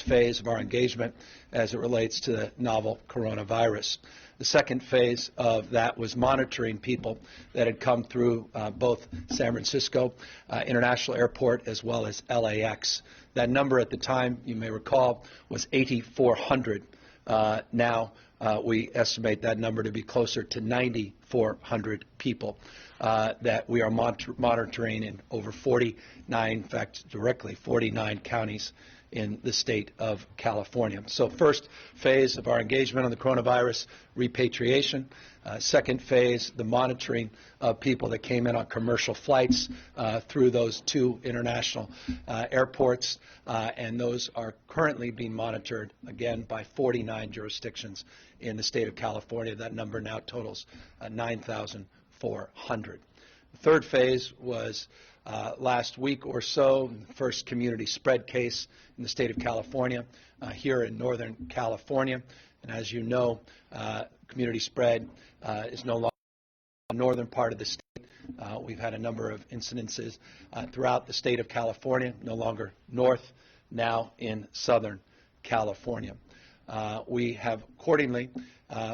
phase of our engagement as it relates to the novel coronavirus. The second phase of that was monitoring people that had come through both San Francisco International Airport as well as LAX. That number at the time, you may recall, was 8,400. Now we estimate that number to be closer to 9,400 people that we are monitoring in over 49, in fact, directly 49 counties in the state of California. So first phase of our engagement on the coronavirus, repatriation. Second phase, the monitoring of people that came in on commercial flights through those two international airports, and those are currently being monitored, again, by 49 jurisdictions in the state of California. That number now totals 9,400. The third phase was last week or so, the first community spread case in the state of California, here in Northern California. And as you know, community spread is no longer in the northern part of the state. We've had a number of incidences throughout the state of California, no longer north, now in Southern California. We have accordingly,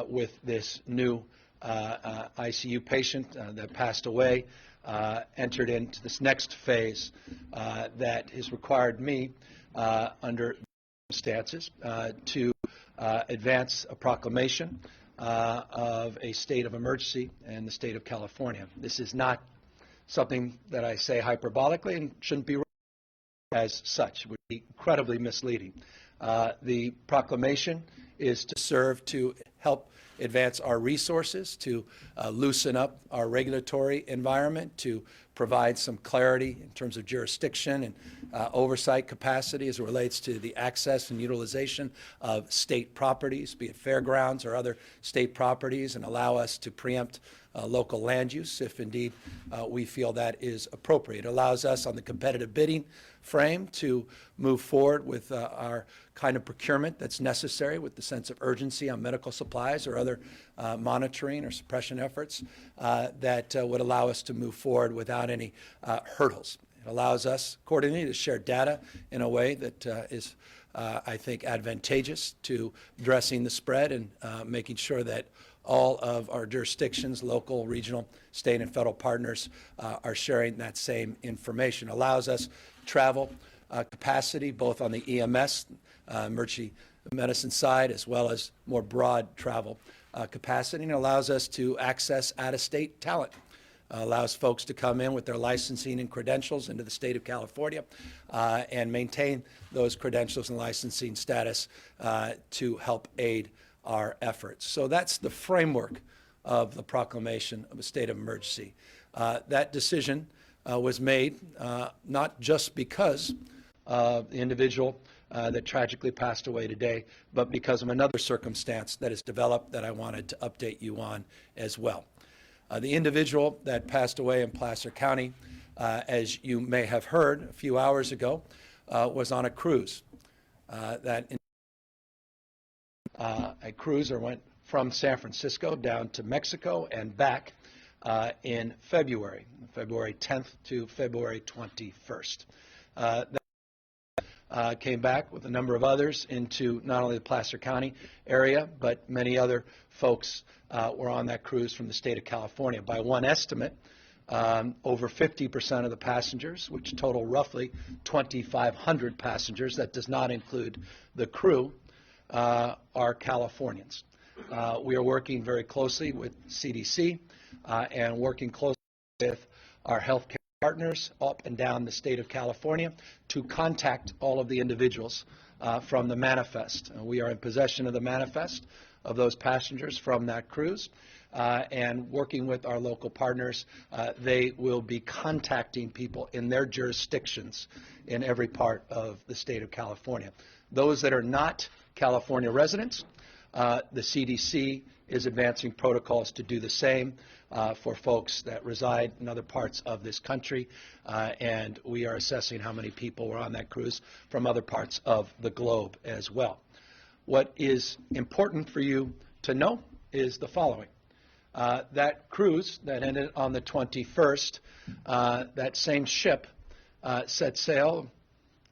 with this new ICU patient that passed away, entered into this next phase that has required me, under circumstances, to advance a proclamation of a state of emergency in the state of California. This is not something that I say hyperbolically and shouldn't be as such. It would be incredibly misleading. The proclamation is to serve to help advance our resources, to loosen up our regulatory environment, to provide some clarity in terms of jurisdiction and oversight capacity as it relates to the access and utilization of state properties, be it fairgrounds or other state properties, and allow us to preempt local land use if indeed we feel that is appropriate. It allows us on the competitive bidding frame to move forward with our kind of procurement that's necessary with the sense of urgency on medical supplies or other monitoring or suppression efforts that would allow us to move forward without any hurdles. It allows us accordingly to share data in a way that is I think advantageous to addressing the spread and making sure that all of our jurisdictions, local, regional, state, and federal partners are sharing that same information. It allows us travel capacity both on the EMS, emergency medicine side, as well as more broad travel capacity, and allows us to access out-of-state talent. Allows folks to come in with their licensing and credentials into the state of California and maintain those credentials and licensing status to help aid our efforts. So that's the framework of the proclamation of a state of emergency. That decision was made not just because of the individual that tragically passed away today, but because of another circumstance that has developed that I wanted to update you on as well. The individual that passed away in Placer County, as you may have heard a few hours ago, was on a cruise. A cruiser went from San Francisco down to Mexico and back in February 10th to February 21st. Came back with a number of others into not only the Placer County area, but many other folks were on that cruise from the state of California. By one estimate, over 50% of the passengers, which total roughly 2,500 passengers, that does not include the crew, are Californians. We are working very closely with CDC and working closely with our healthcare partners up and down the state of California to contact all of the individuals from the manifest. We are in possession of the manifest of those passengers from that cruise, and working with our local partners, they will be contacting people in their jurisdictions in every part of the state of California. Those that are not California residents, the CDC is advancing protocols to do the same for folks that reside in other parts of this country, and we are assessing how many people were on that cruise from other parts of the globe as well. What is important for you to know is the following. That cruise that ended on the 21st, that same ship set sail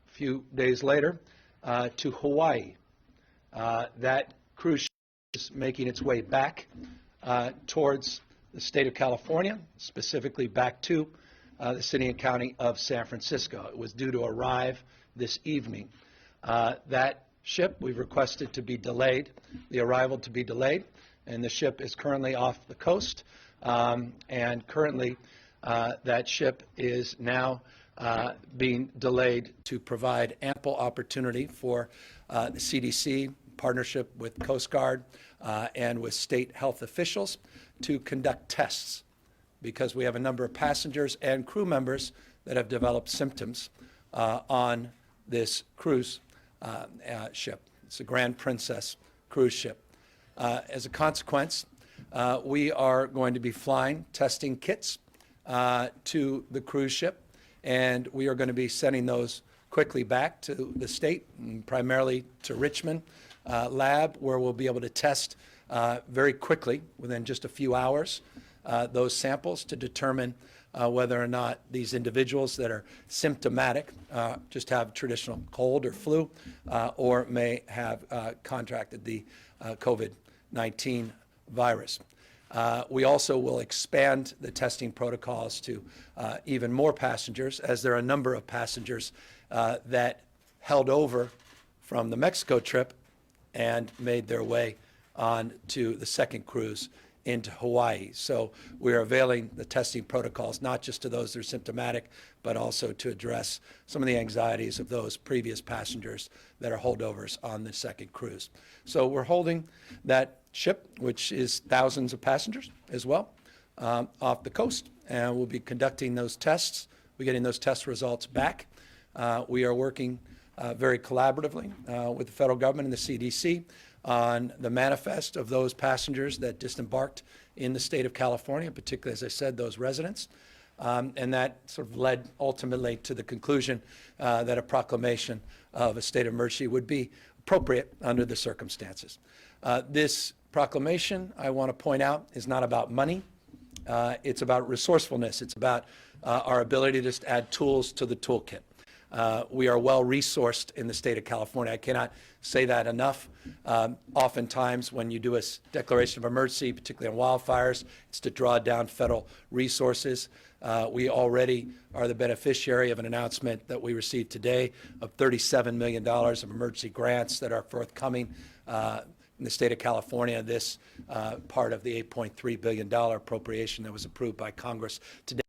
a few days later to Hawaii. That cruise ship is making its way back towards the state of California, specifically back to the city and county of San Francisco. It was due to arrive this evening. That ship, we've requested to be delayed, the arrival to be delayed, and the ship is currently off the coast, and currently that ship is now being delayed to provide ample opportunity for the CDC, partnership with Coast Guard and with state health officials to conduct tests, because we have a number of passengers and crew members that have developed symptoms on this cruise ship. It's a Grand Princess cruise ship. As a consequence, we are going to be flying testing kits to the cruise ship, and we are going to be sending those quickly back to the state, and primarily to Richmond lab, where we'll be able to test very quickly, within just a few hours, those samples to determine whether or not these individuals that are symptomatic just have traditional cold or flu, or may have contracted the COVID-19 virus. We also will expand the testing protocols to even more passengers, as there are a number of passengers that held over from the Mexico trip and made their way on to the second cruise into Hawaii. So we are availing the testing protocols not just to those that are symptomatic, but also to address some of the anxieties of those previous passengers that are holdovers on the second cruise. So we're holding that ship, which is thousands of passengers as well, off the coast, and we'll be conducting those tests. We're getting those test results back. We are working very collaboratively with the federal government and the CDC on the manifest of those passengers that disembarked in the state of California, particularly, as I said, those residents. And that sort of led ultimately to the conclusion that a proclamation of a state of emergency would be appropriate under the circumstances. This proclamation, I want to point out, is not about money. It's about resourcefulness. It's about our ability to just add tools to the toolkit. We are well resourced in the state of California. I cannot say that enough. Oftentimes when you do a declaration of emergency, particularly on wildfires, it's to draw down federal resources. We already are the beneficiary of an announcement that we received today of $37 million of emergency grants that are forthcoming in the state of California. This part of the $8.3 billion appropriation that was approved by Congress today.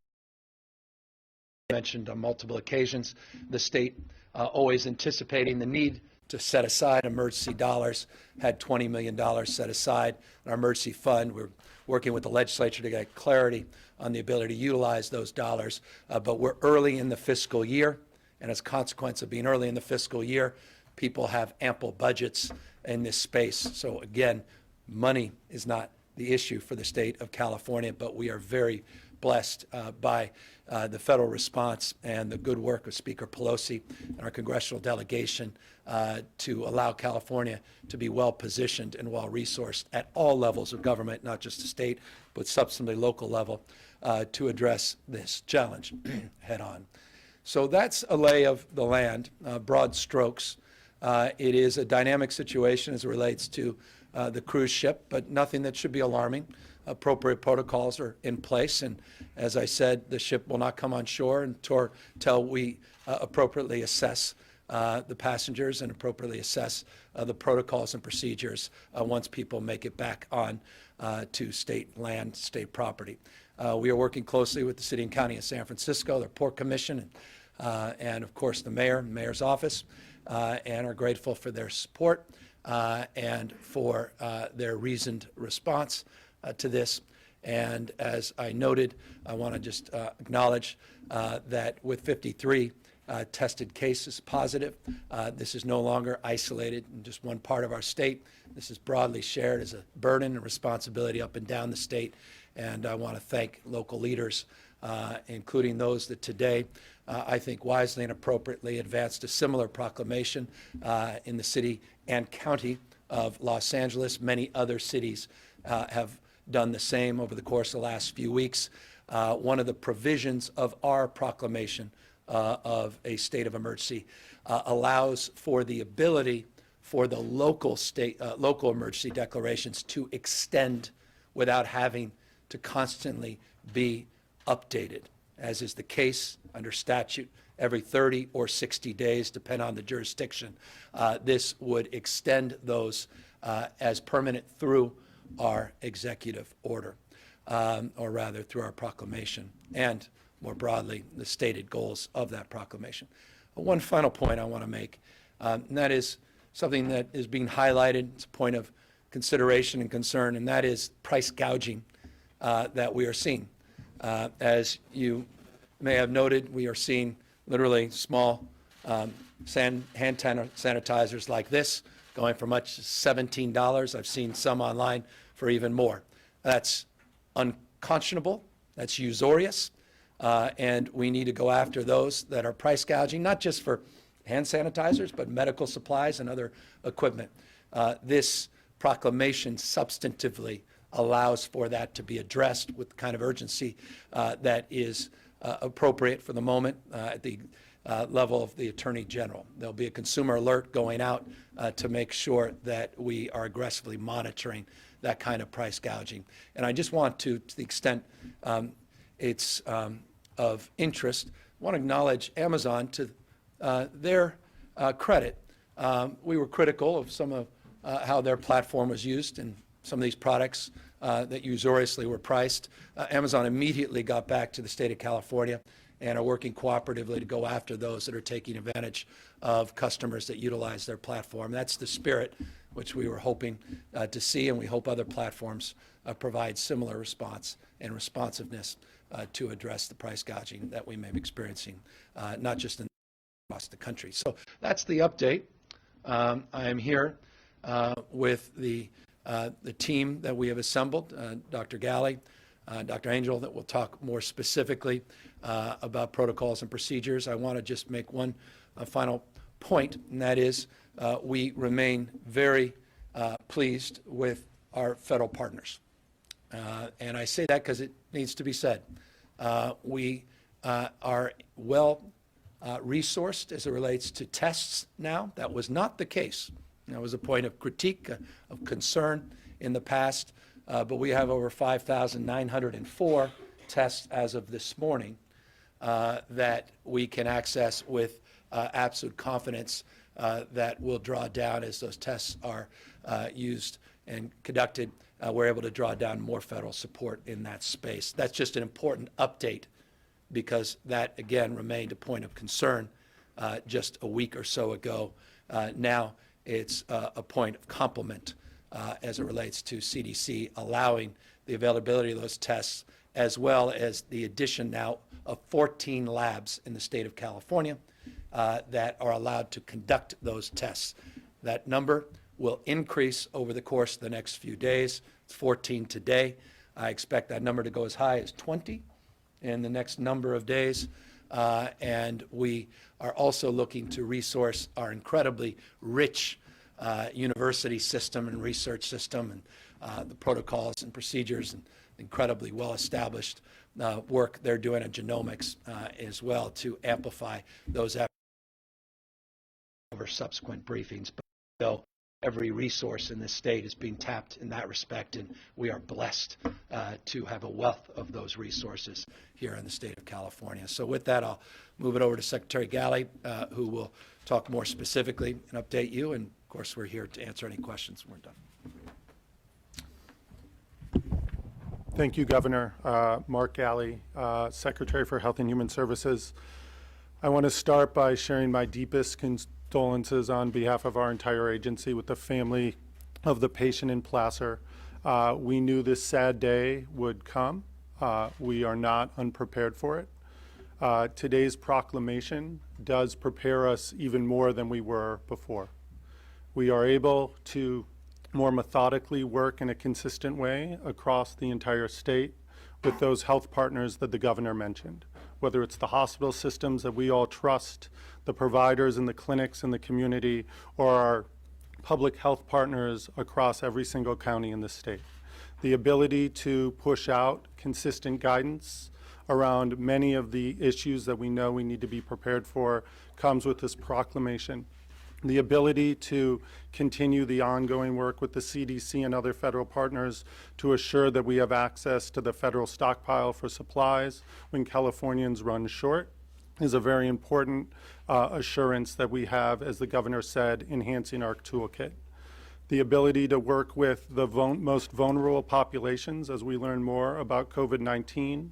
Mentioned on multiple occasions, the state always anticipating the need to set aside emergency dollars, had $20 million set aside in our emergency fund. We're working with the legislature to get clarity on the ability to utilize those dollars, but we're early in the fiscal year, and as a consequence of being early in the fiscal year, people have ample budgets in this space. So again, money is not the issue for the state of California, but we are very blessed by the federal response and the good work of Speaker Pelosi and our congressional delegation to allow California to be well positioned and well resourced at all levels of government, not just the state, but substantively local level, to address this challenge head on. So that's a lay of the land, broad strokes. It is a dynamic situation as it relates to the cruise ship, but nothing that should be alarming. Appropriate protocols are in place, and as I said, the ship will not come on shore until we appropriately assess the passengers and appropriately assess the protocols and procedures once people make it back on to state land, state property. We are working closely with the City and County of San Francisco, their Port Commission, and of course the mayor and mayor's office, and are grateful for their support and for their reasoned response to this. And as I noted, I want to just acknowledge that with 53 tested cases positive, this is no longer isolated in just one part of our state. This is broadly shared as a burden and responsibility up and down the state. And I want to thank local leaders, including those that today, I think wisely and appropriately advanced a similar proclamation in the city and county of Los Angeles. Many other cities have done the same over the course of the last few weeks. One of the provisions of our proclamation of a state of emergency allows for the ability for the local local emergency declarations to extend without having to constantly be updated, as is the case under statute every 30 or 60 days, depending on the jurisdiction. This would extend those as permanent through our executive order, or rather through our proclamation, and more broadly, the stated goals of that proclamation. One final point I want to make, and that is something that is being highlighted. It's a point of consideration and concern, and that is price gouging that we are seeing. As you may have noted, we are seeing literally small hand sanitizers like this going for much as $17. I've seen some online for even more. That's unconscionable. That's usurious. And we need to go after those that are price gouging, not just for hand sanitizers, but medical supplies and other equipment. This proclamation substantively allows for that to be addressed with the kind of urgency that is appropriate for the moment at the level of the Attorney General. There'll be a consumer alert going out to make sure that we are aggressively monitoring that kind of price gouging. And I just want to the extent it's of interest, I want to acknowledge Amazon to their credit. We were critical of some of how their platform was used in some of these products that usuriously were priced. Amazon immediately got back to the state of California and are working cooperatively to go after those that are taking advantage of customers that utilize their platform. That's the spirit which we were hoping to see, and we hope other platforms provide similar response and responsiveness to address the price gouging that we may be experiencing, not just across the country. So that's the update. I am here with the team that we have assembled, Dr. Galley, Dr. Angel, that will talk more specifically about protocols and procedures. I want to just make one final point, and that is we remain very pleased with our federal partners. And I say that because it needs to be said. We are well resourced as it relates to tests now. That was not the case. That was a point of critique, of concern in the past, but we have over 5,904 tests as of this morning that we can access with absolute confidence that will draw down as those tests are used and conducted. We're able to draw down more federal support in that space. That's just an important update because that, again, remained a point of concern just a week or so ago. Now it's a point of compliment as it relates to CDC allowing the availability of those tests, as well as the addition now of 14 labs in the state of California that are allowed to conduct those tests. That number will increase over the course of the next few days. It's 14 today. I expect that number to go as high as 20 in the next number of days. And we are also looking to resource our incredibly rich university system and research system and the protocols and procedures and incredibly well-established work they're doing in genomics as well to amplify those efforts over subsequent briefings. But so every resource in this state is being tapped in that respect, and we are blessed to have a wealth of those resources here in the state of California. So with that, I'll move it over to Secretary Galley, who will talk more specifically and update you. And of course, we're here to answer any questions when we're done. Thank you, Governor. Mark Galley, Secretary for Health and Human Services. I want to start by sharing my deepest condolences on behalf of our entire agency with the family of the patient in Placer. We knew this sad day would come. We are not unprepared for it. Today's proclamation does prepare us even more than we were before. We are able to more methodically work in a consistent way across the entire state with those health partners that the governor mentioned, whether it's the hospital systems that we all trust, the providers and the clinics in the community, or our public health partners across every single county in the state. The ability to push out consistent guidance around many of the issues that we know we need to be prepared for comes with this proclamation. The ability to continue the ongoing work with the CDC and other federal partners to assure that we have access to the federal stockpile for supplies when Californians run short is a very important assurance that we have, as the governor said, enhancing our toolkit. The ability to work with the most vulnerable populations as we learn more about COVID-19,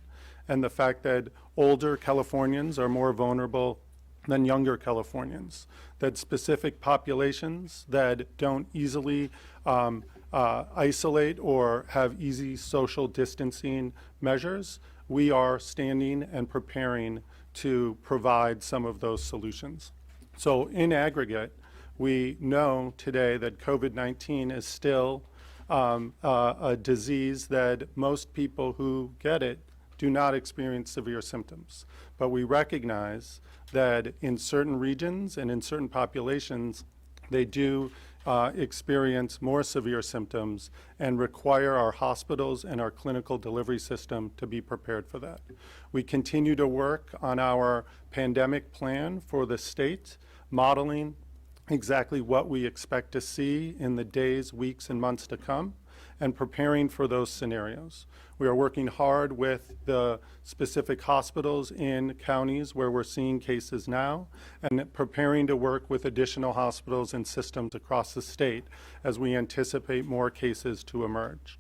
and the fact that older Californians are more vulnerable than younger Californians, that specific populations that don't easily isolate or have easy social distancing measures, we are standing and preparing to provide some of those solutions. So in aggregate, we know today that COVID-19 is still a disease that most people who get it do not experience severe symptoms. But we recognize that in certain regions and in certain populations, they do experience more severe symptoms and require our hospitals and our clinical delivery system to be prepared for that. We continue to work on our pandemic plan for the state, modeling exactly what we expect to see in the days, weeks, and months to come, and preparing for those scenarios. We are working hard with the specific hospitals in counties where we're seeing cases now, and preparing to work with additional hospitals and systems across the state as we anticipate more cases to emerge.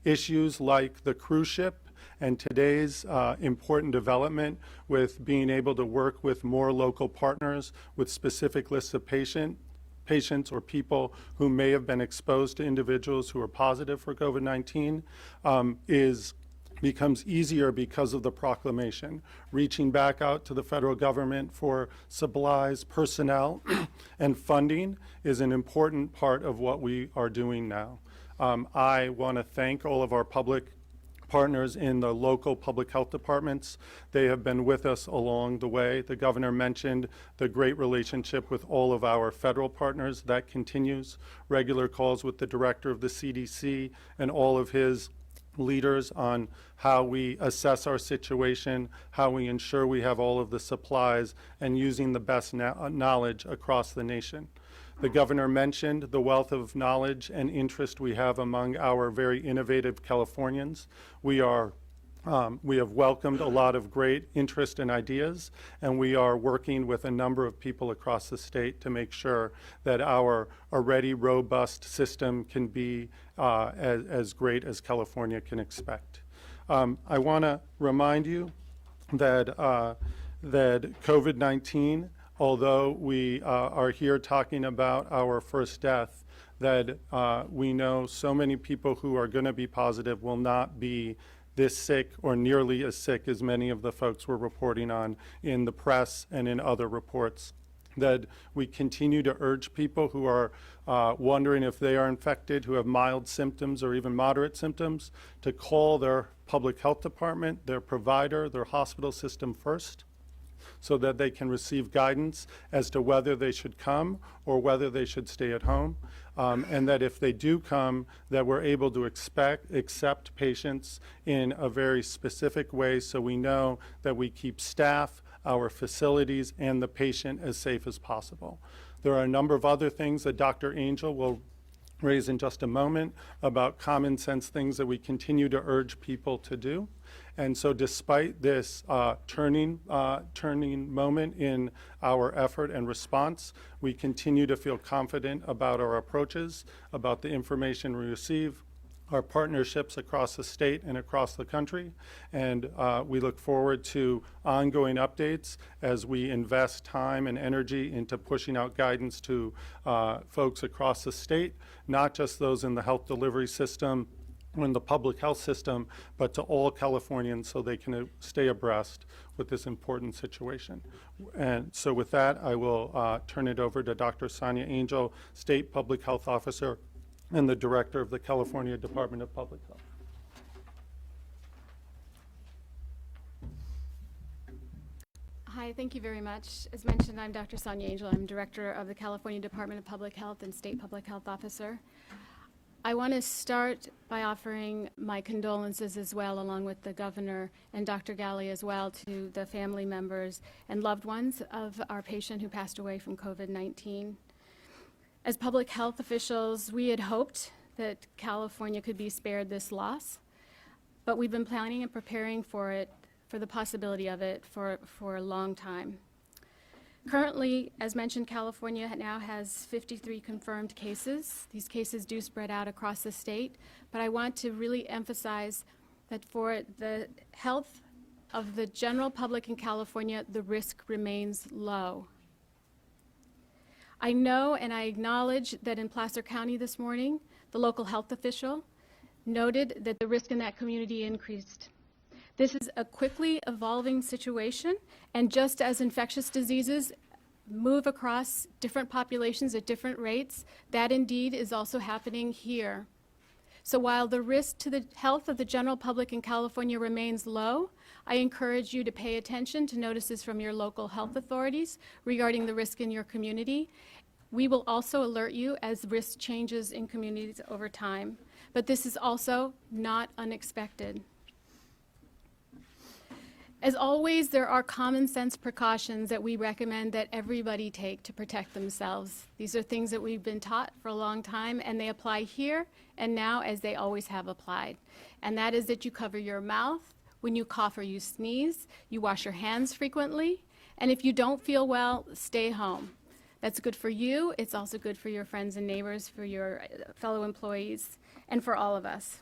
Issues like the cruise ship and today's important development with being able to work with more local partners with specific lists of patients or people who may have been exposed to individuals who are positive for COVID-19 becomes easier because of the proclamation. Reaching back out to the federal government for supplies, personnel, and funding is an important part of what we are doing now. I want to thank all of our public partners in the local public health departments. They have been with us along the way. The governor mentioned the great relationship with all of our federal partners. That continues. Regular calls with the director of the CDC and all of his leaders on how we assess our situation, how we ensure we have all of the supplies, and using the best knowledge across the nation. The governor mentioned the wealth of knowledge and interest we have among our very innovative Californians. We have welcomed a lot of great interest and ideas, and we are working with a number of people across the state to make sure that our already robust system can be as great as California can expect. I want to remind you that COVID-19, although we are here talking about our first death, that we know so many people who are going to be positive will not be this sick or nearly as sick as many of the folks we're reporting on in the press and in other reports. That we continue to urge people who are wondering if they are infected, who have mild symptoms or even moderate symptoms, to call their public health department, their provider, their hospital system first, so that they can receive guidance as to whether they should come or whether they should stay at home. And that if they do come, that we're able to accept patients in a very specific way, so we know that we keep staff, our facilities, and the patient as safe as possible. There are a number of other things that Dr. Angel will raise in just a moment about common sense things that we continue to urge people to do. And so despite this turning moment in our effort and response, we continue to feel confident about our approaches, about the information we receive, our partnerships across the state and across the country. And we look forward to ongoing updates as we invest time and energy into pushing out guidance to folks across the state, not just those in the health delivery system, in the public health system, but to all Californians so they can stay abreast with this important situation. And so with that, I will turn it over to Dr. Sonia Angel, State Public Health Officer and the Director of the California Department of Public Health. Hi, thank you very much. As mentioned, I'm Dr. Sonia Angel. I'm Director of the California Department of Public Health and State Public Health Officer. I want to start by offering my condolences as well, along with the governor and Dr. Galley as well, to the family members and loved ones of our patient who passed away from COVID-19. As public health officials, we had hoped that California could be spared this loss, but we've been planning and preparing for it, for the possibility of it, for a long time. Currently, as mentioned, California now has 53 confirmed cases. These cases do spread out across the state, but I want to really emphasize that for the health of the general public in California, the risk remains low. I know and I acknowledge that in Placer County this morning, the local health official noted that the risk in that community increased. This is a quickly evolving situation, and just as infectious diseases move across different populations at different rates, that indeed is also happening here. So while the risk to the health of the general public in California remains low, I encourage you to pay attention to notices from your local health authorities regarding the risk in your community. We will also alert you as risk changes in communities over time, but this is also not unexpected. As always, there are common sense precautions that we recommend that everybody take to protect themselves. These are things that we've been taught for a long time, and they apply here and now as they always have applied. And that is that you cover your mouth when you cough or you sneeze, you wash your hands frequently, and if you don't feel well, stay home. That's good for you. It's also good for your friends and neighbors, for your fellow employees, and for all of us.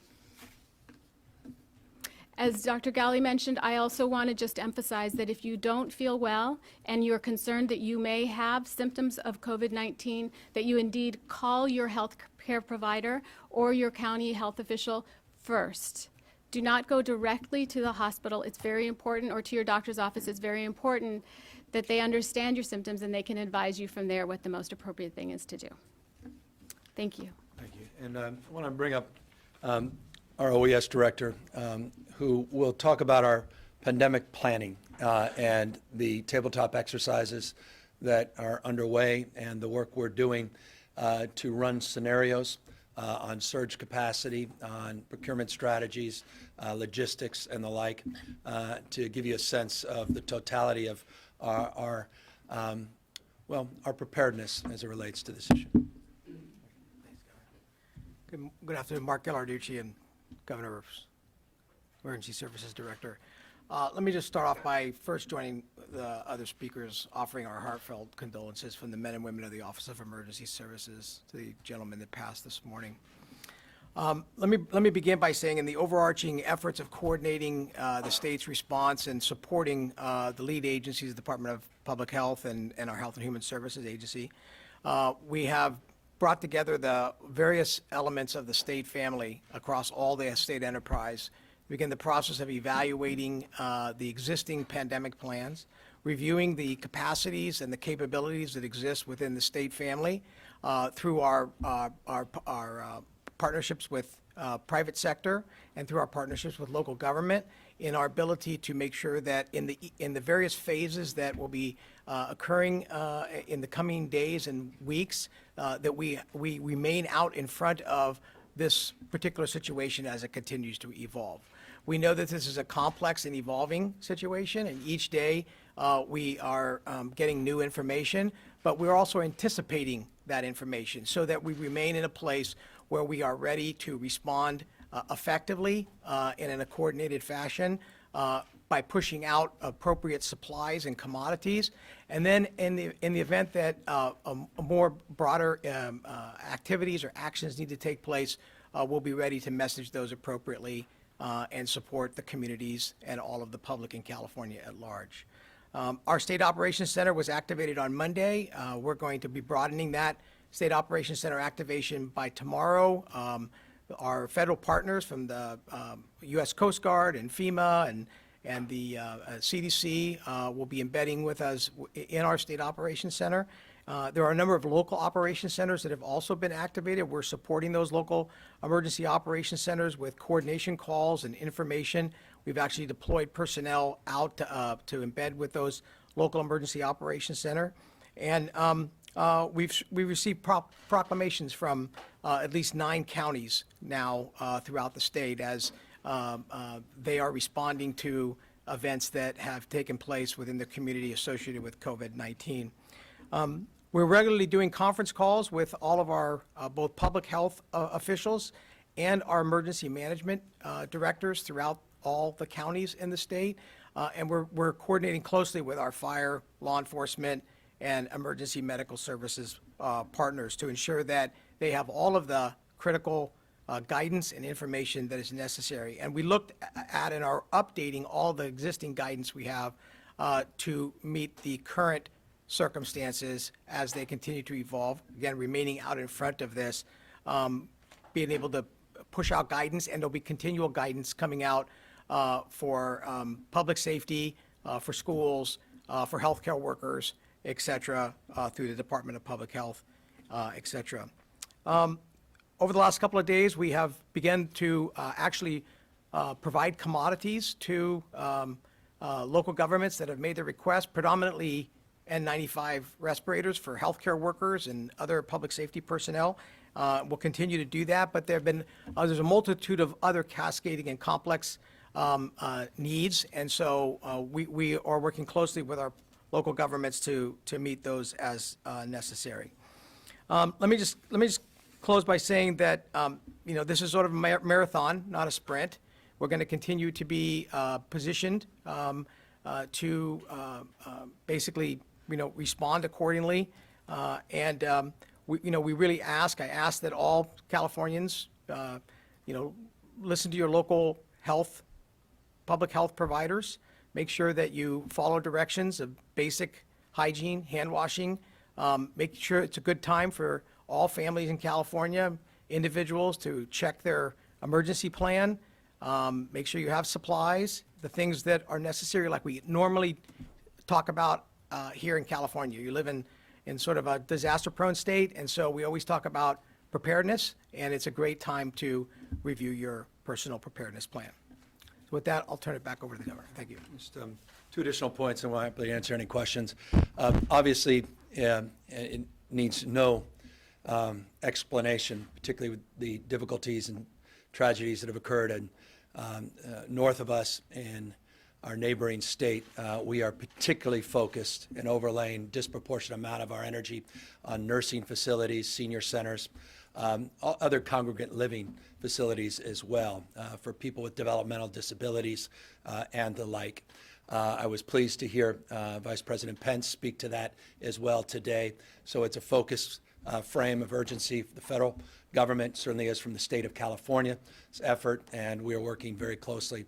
As Dr. Galley mentioned, I also want to just emphasize that if you don't feel well and you're concerned that you may have symptoms of COVID-19, that you indeed call your health care provider or your county health official first. Do not go directly to the hospital. It's very important, or to your doctor's office. It's very important that they understand your symptoms and they can advise you from there what the most appropriate thing is to do. Thank you. Thank you. And I want to bring up our OES director, who will talk about our pandemic planning and the tabletop exercises that are underway and the work we're doing to run scenarios on surge capacity, on procurement strategies, logistics, and the like, to give you a sense of the totality of our preparedness as it relates to this issue. Good afternoon, Mark Ghilarducci, and Governor's Emergency Services Director. Let me just start off by first joining the other speakers, offering our heartfelt condolences from the men and women of the Office of Emergency Services to the gentleman that passed this morning. Let me begin by saying, in the overarching efforts of coordinating the state's response and supporting the lead agencies, the Department of Public Health and our Health and Human Services Agency, we have brought together the various elements of the state family across all the state enterprise, begin the process of evaluating the existing pandemic plans, reviewing the capacities and the capabilities that exist within the state family through our partnerships with private sector and through our partnerships with local government, in our ability to make sure that in the various phases that will be occurring in the coming days and weeks, that we remain out in front of this particular situation as it continues to evolve. We know that this is a complex and evolving situation, and each day we are getting new information, but we're also anticipating that information so that we remain in a place where we are ready to respond effectively and in a coordinated fashion by pushing out appropriate supplies and commodities. And then in the event that more broader activities or actions need to take place, we'll be ready to message those appropriately and support the communities and all of the public in California at large. Our State Operations Center was activated on Monday. We're going to be broadening that State Operations Center activation by tomorrow. Our federal partners from the U.S. Coast Guard and FEMA and the CDC will be embedding with us in our State Operations Center. There are a number of local operations centers that have also been activated. We're supporting those local emergency operations centers with coordination calls and information. We've actually deployed personnel out to embed with those local emergency operations center. And we've received proclamations from at least 9 counties now throughout the state as they are responding to events that have taken place within the community associated with COVID-19. We're regularly doing conference calls with all of our both public health officials and our emergency management directors throughout all the counties in the state. And we're coordinating closely with our fire, law enforcement, and emergency medical services partners to ensure that they have all of the critical guidance and information that is necessary. And we looked at and are updating all the existing guidance we have to meet the current circumstances as they continue to evolve. Again, remaining out in front of this, being able to push out guidance, and there'll be continual guidance coming out for public safety, for schools, for healthcare workers, et cetera, through the Department of Public Health, et cetera. Over the last couple of days, we have begun to actually provide commodities to local governments that have made the request, predominantly N95 respirators for healthcare workers and other public safety personnel. We'll continue to do that, but there's a multitude of other cascading and complex needs, and so we are working closely with our local governments to meet those as necessary. Let me just close by saying that this is sort of a marathon, not a sprint. We're going to continue to be positioned to basically respond accordingly, and we really I ask that all Californians listen to your local public health providers. Make sure that you follow directions of basic hygiene, hand washing. Make sure it's a good time for all families in California, individuals, to check their emergency plan. Make sure you have supplies, the things that are necessary, like we normally talk about here in California. You live in sort of a disaster-prone state, and so we always talk about preparedness, and it's a great time to review your personal preparedness plan. So with that, I'll turn it back over to the governor. Thank you. Just 2 additional points, and we'll happily answer any questions. Obviously, it needs no explanation, particularly with the difficulties and tragedies that have occurred north of us in our neighboring state. We are particularly focused and overlaying disproportionate amount of our energy on nursing facilities, senior centers, other congregant living facilities as well, for people with developmental disabilities and the like. I was pleased to hear Vice President Pence speak to that as well today. So it's a focus frame of urgency for the federal government, certainly is from the state of California's effort, and we are working very closely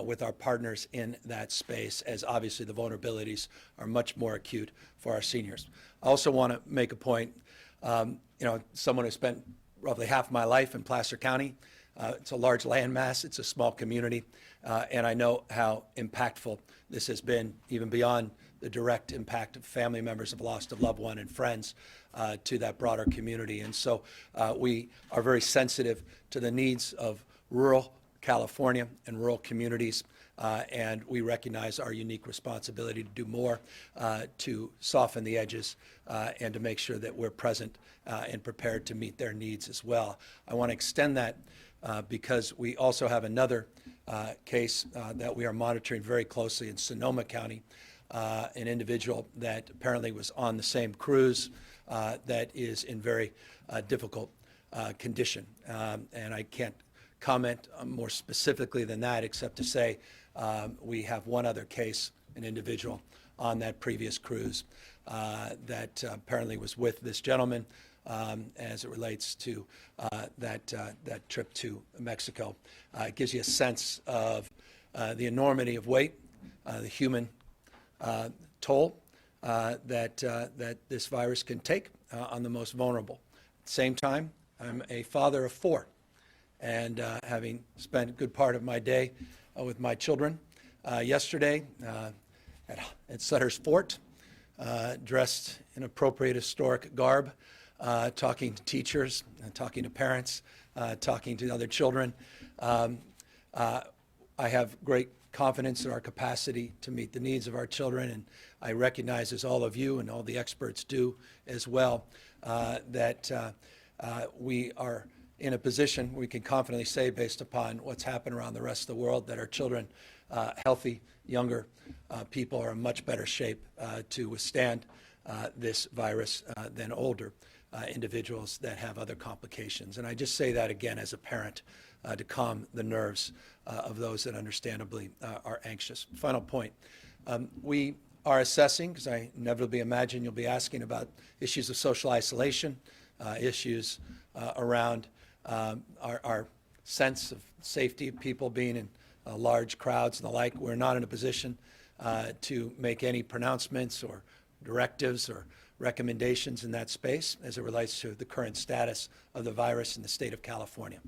with our partners in that space, as obviously the vulnerabilities are much more acute for our seniors. I also want to make a point, someone who spent roughly half my life in Placer County. It's a large landmass, it's a small community, and I know how impactful this has been, even beyond the direct impact of family members have lost a loved one and friends to that broader community. And so we are very sensitive to the needs of rural California and rural communities, and we recognize our unique responsibility to do more to soften the edges and to make sure that we're present and prepared to meet their needs as well. I want to extend that because we also have another case that we are monitoring very closely in Sonoma County, an individual that apparently was on the same cruise that is in very difficult condition. And I can't comment more specifically than that, except to say we have one other case, an individual on that previous cruise that apparently was with this gentleman as it relates to that trip to Mexico. It gives you a sense of the enormity of weight, the human toll that this virus can take on the most vulnerable. At the same time, I'm a father of 4, and having spent a good part of my day with my children yesterday at Sutter's Fort, dressed in appropriate historic garb, talking to teachers, talking to parents, talking to other children. I have great confidence in our capacity to meet the needs of our children, and I recognize, as all of you and all the experts do as well, that we are in a position we can confidently say, based upon what's happened around the rest of the world, that our children, healthy, younger people, are in much better shape to withstand this virus than older individuals that have other complications. And I just say that again as a parent to calm the nerves of those that understandably are anxious. Final point. We are assessing, because I inevitably imagine you'll be asking about issues of social isolation, issues around our sense of safety of people being in large crowds and the like. We're not in a position to make any pronouncements or directives or recommendations in that space as it relates to the current status of the virus in the state of California.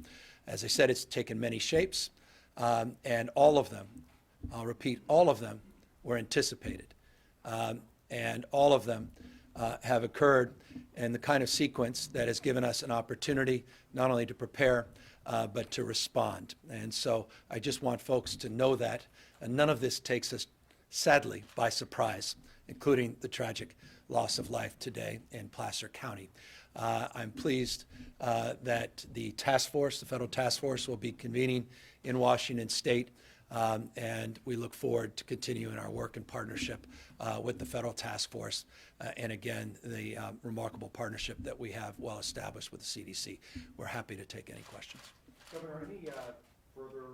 As I said, it's taken many shapes, and all of them, I'll repeat, all of them were anticipated. And all of them have occurred in the kind of sequence that has given us an opportunity not only to prepare, but to respond. And so I just want folks to know that none of this takes us, sadly, by surprise, including the tragic loss of life today in Placer County. I'm pleased that the task force, the federal task force, will be convening in Washington State, and we look forward to continuing our work and partnership with the federal task force, and again, the remarkable partnership that we have well established with the CDC. We're happy to take any questions. Governor, any further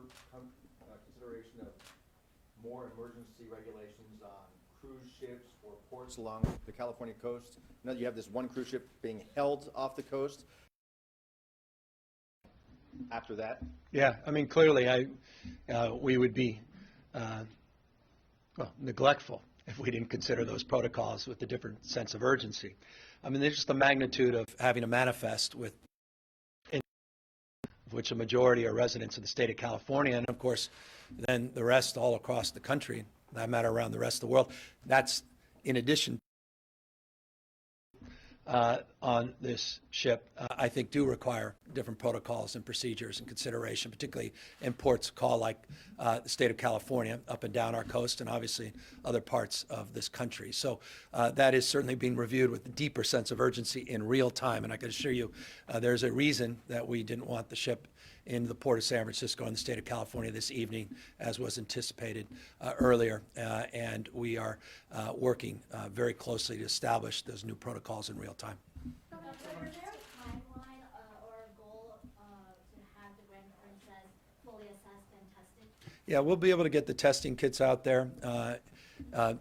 consideration of more emergency regulations on cruise ships or ports along the California coast? Now that you have this one cruise ship being held off the coast after that? Yeah, I mean, clearly, we would be neglectful if we didn't consider those protocols with a different sense of urgency. I mean, there's just the magnitude of having a manifest with which a majority are residents of the state of California, and of course, then the rest all across the country, that matter around the rest of the world. That's in addition on this ship, I think do require different protocols and procedures and consideration, particularly in ports call like the state of California, up and down our coast, and obviously other parts of this country. So that is certainly being reviewed with a deeper sense of urgency in real time. And I can assure you there's a reason that we didn't want the ship in the port of San Francisco in the state of California this evening, as was anticipated earlier. And we are working very closely to establish those new protocols in real time. Is there a timeline or a goal to have the Grand Princess fully assessed and tested? Yeah, we'll be able to get the testing kits out there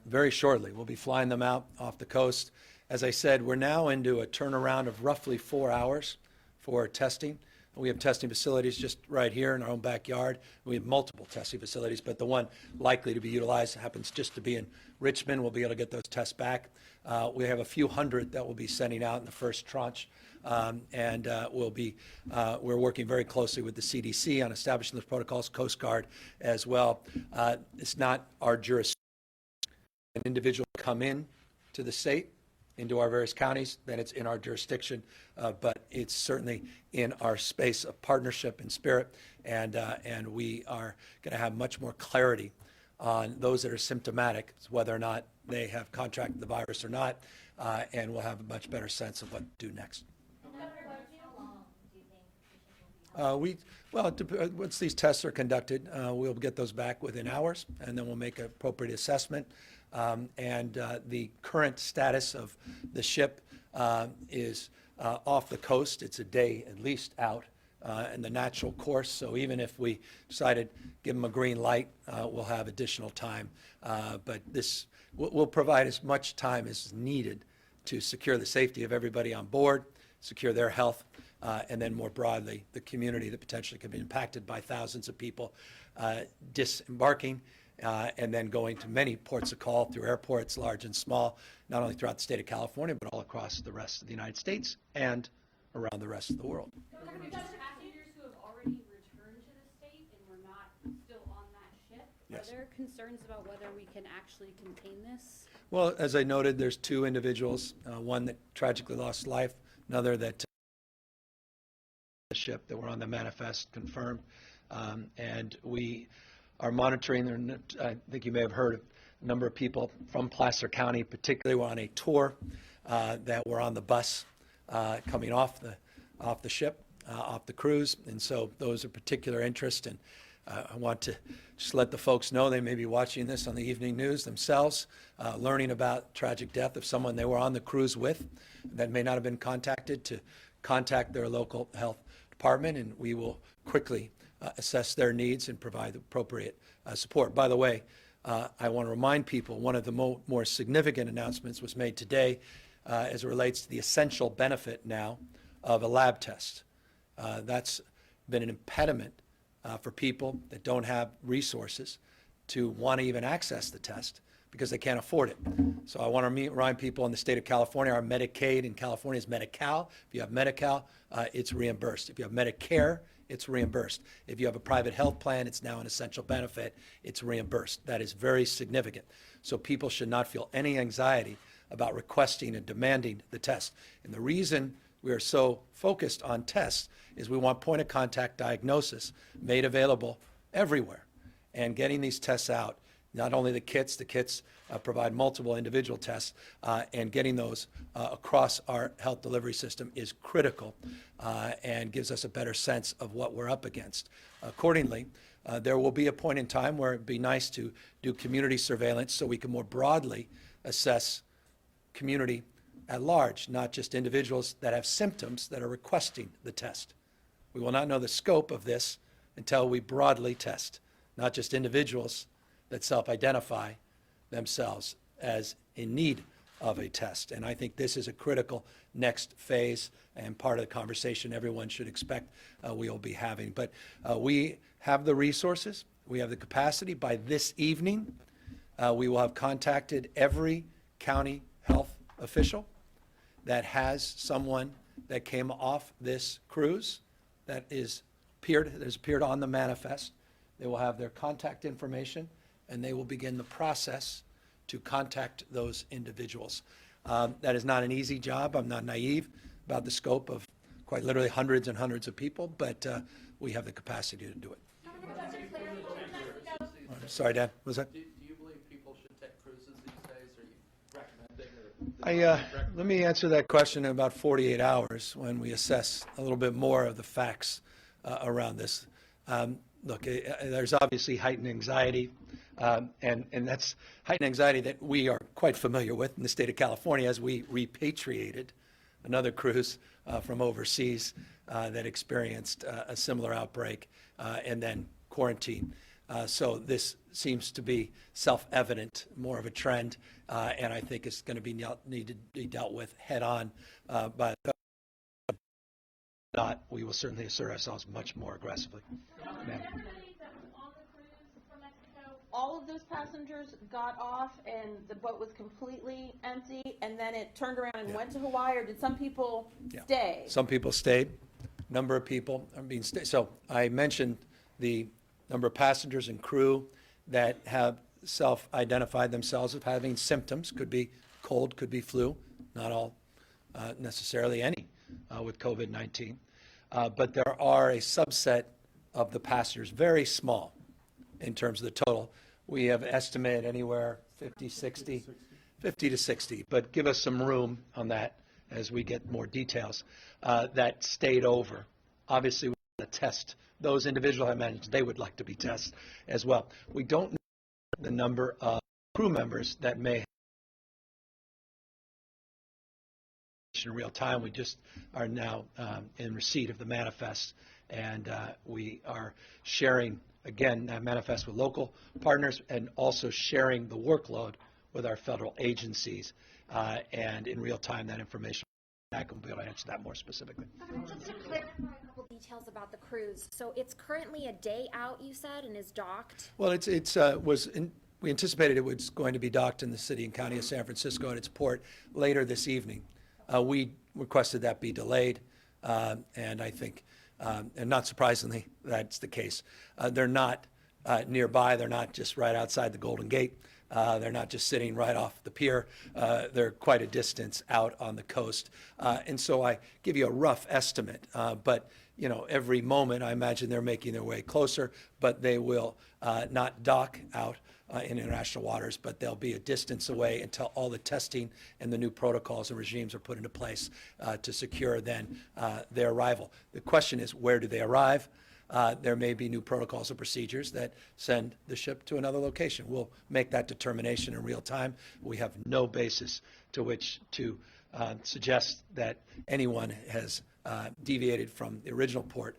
very shortly. We'll be flying them out off the coast. As I said, we're now into a turnaround of roughly 4 hours for testing. We have testing facilities just right here in our own backyard. We have multiple testing facilities, but the one likely to be utilized happens just to be in Richmond. We'll be able to get those tests back. We have a few hundred that we'll be sending out in the first tranche, and we're working very closely with the CDC on establishing those protocols, Coast Guard as well. It's not our jurisdiction. An individual come in to the state, into our various counties, then it's in our jurisdiction, but it's certainly in our space of partnership and spirit, and we are going to have much more clarity on those that are symptomatic, whether or not they have contracted the virus or not, and we'll have a much better sense of what to do next. And how long do you think the ship will be? Once these tests are conducted, we'll get those back within hours, and then we'll make an appropriate assessment. And the current status of the ship is off the coast. It's a day at least out in the natural course. So even if we decided to give them a green light, we'll have additional time. But this will provide as much time as needed to secure the safety of everybody on board, secure their health, and then more broadly, the community that potentially could be impacted by thousands of people disembarking and then going to many ports of call through airports, large and small, not only throughout the state of California, but all across the rest of the United States and around the rest of the world. Governor, just passengers who have already returned to the state and were not still on that ship, Yes. are there concerns about whether we can actually contain this? Well, as I noted, there's 2 individuals, one that tragically lost life, another that the ship that were on the manifest confirmed, and we are monitoring. I think you may have heard of a number of people from Placer County, particularly were on a tour that were on the bus coming off the ship, off the cruise, and so those are particular interest. And I want to just let the folks know they may be watching this on the evening news themselves, learning about tragic death of someone they were on the cruise with that may not have been contacted, to contact their local health department, and we will quickly assess their needs and provide the appropriate support. By the way, I want to remind people one of the more significant announcements was made today as it relates to the essential benefit now of a lab test. That's been an impediment for people that don't have resources to want to even access the test because they can't afford it. So I want to remind people in the state of California, our Medicaid in California is Medi-Cal. If you have Medi-Cal, it's reimbursed. If you have Medicare, it's reimbursed. If you have a private health plan, it's now an essential benefit, it's reimbursed. That is very significant. So people should not feel any anxiety about requesting and demanding the test. And the reason we are so focused on tests is we want point of contact diagnosis made available everywhere. And getting these tests out, not only the kits provide multiple individual tests, and getting those across our health delivery system is critical and gives us a better sense of what we're up against. Accordingly, there will be a point in time where it'd be nice to do community surveillance so we can more broadly assess community at large, not just individuals that have symptoms that are requesting the test. We will not know the scope of this until we broadly test, not just individuals that self-identify themselves as in need of a test. And I think this is a critical next phase and part of the conversation everyone should expect we will be having. But we have the resources, we have the capacity. By this evening, we will have contacted every county health official that has someone that came off this cruise that has appeared on the manifest. They will have their contact information, and they will begin the process to contact those individuals. That is not an easy job. I'm not naive about the scope of quite literally hundreds and hundreds of people, but we have the capacity to do it. I'm sorry, Dan, what was that? Do you believe people should take cruises these days? Are you recommending? Let me answer that question in about 48 hours when we assess a little bit more of the facts around this. Look, there's obviously heightened anxiety, and that's heightened anxiety that we are quite familiar with in the state of California as we repatriated another cruise from overseas that experienced a similar outbreak and then quarantine. So this seems to be self-evident, more of a trend, and I think it's going to be need to be dealt with head-on by the not, we will certainly assert ourselves much more aggressively. Ma'am. All of those passengers got off and the boat was completely empty and then it turned around and went to Hawaii, or did some people stay? Some people stayed. Number of people are being stayed. So I mentioned the number of passengers and crew that have self-identified themselves as having symptoms. Could be cold, could be flu, not all necessarily any with COVID-19. But there are a subset of the passengers, very small in terms of the total. We have estimated anywhere 50 to 60, but give us some room on that as we get more details, that stayed over. Obviously, we want to test those individuals I mentioned. They would like to be tested as well. We don't know the number of crew members that may in real time. We just are now in receipt of the manifest, and we are sharing, again, that manifest with local partners and also sharing the workload with our federal agencies, and in real time that information back and we'll be able to answer that more specifically. Just to clarify a couple details about the cruise. So it's currently a day out, you said, and is docked? Well, we anticipated it was going to be docked in the city and county of San Francisco at its port later this evening. We requested that be delayed, and I think, and not surprisingly, that's the case. They're not nearby. They're not just right outside the Golden Gate. They're not just sitting right off the pier. They're quite a distance out on the coast. And so I give you a rough estimate, but every moment I imagine they're making their way closer, but they will not dock out in international waters, but they'll be a distance away until all the testing and the new protocols and regimes are put into place to secure then their arrival. The question is, where do they arrive? There may be new protocols and procedures that send the ship to another location. We'll make that determination in real time. We have no basis to which to suggest that anyone has deviated from the original port,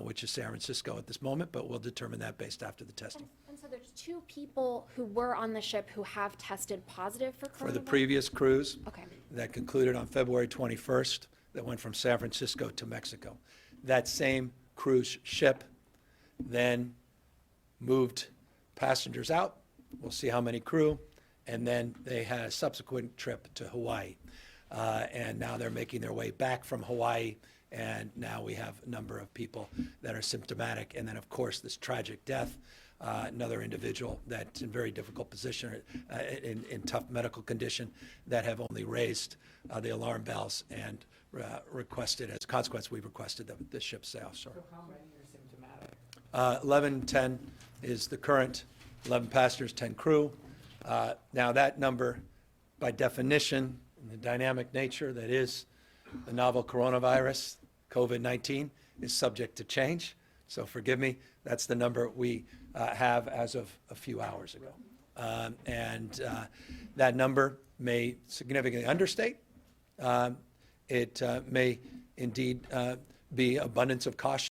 which is San Francisco at this moment, but we'll determine that based after the testing. And so there's 2 people who were on the ship who have tested positive for coronavirus? For the previous cruise Okay. that concluded on February 21st, that went from San Francisco to Mexico. That same cruise ship then moved passengers out. We'll see how many crew. And then they had a subsequent trip to Hawaii. And now they're making their way back from Hawaii. And now we have a number of people that are symptomatic. And then, of course, this tragic death, another individual that's in very difficult position, in tough medical condition, that have only raised the alarm bells and requested, as a consequence, we've requested that the ship sail. So How many are symptomatic? 11, 10 is the current, 11 passengers, 10 crew. Now that number, by definition, in the dynamic nature that is the novel coronavirus, COVID-19, is subject to change. So forgive me, that's the number we have as of a few hours ago. And that number may significantly understate. It may indeed be abundance of caution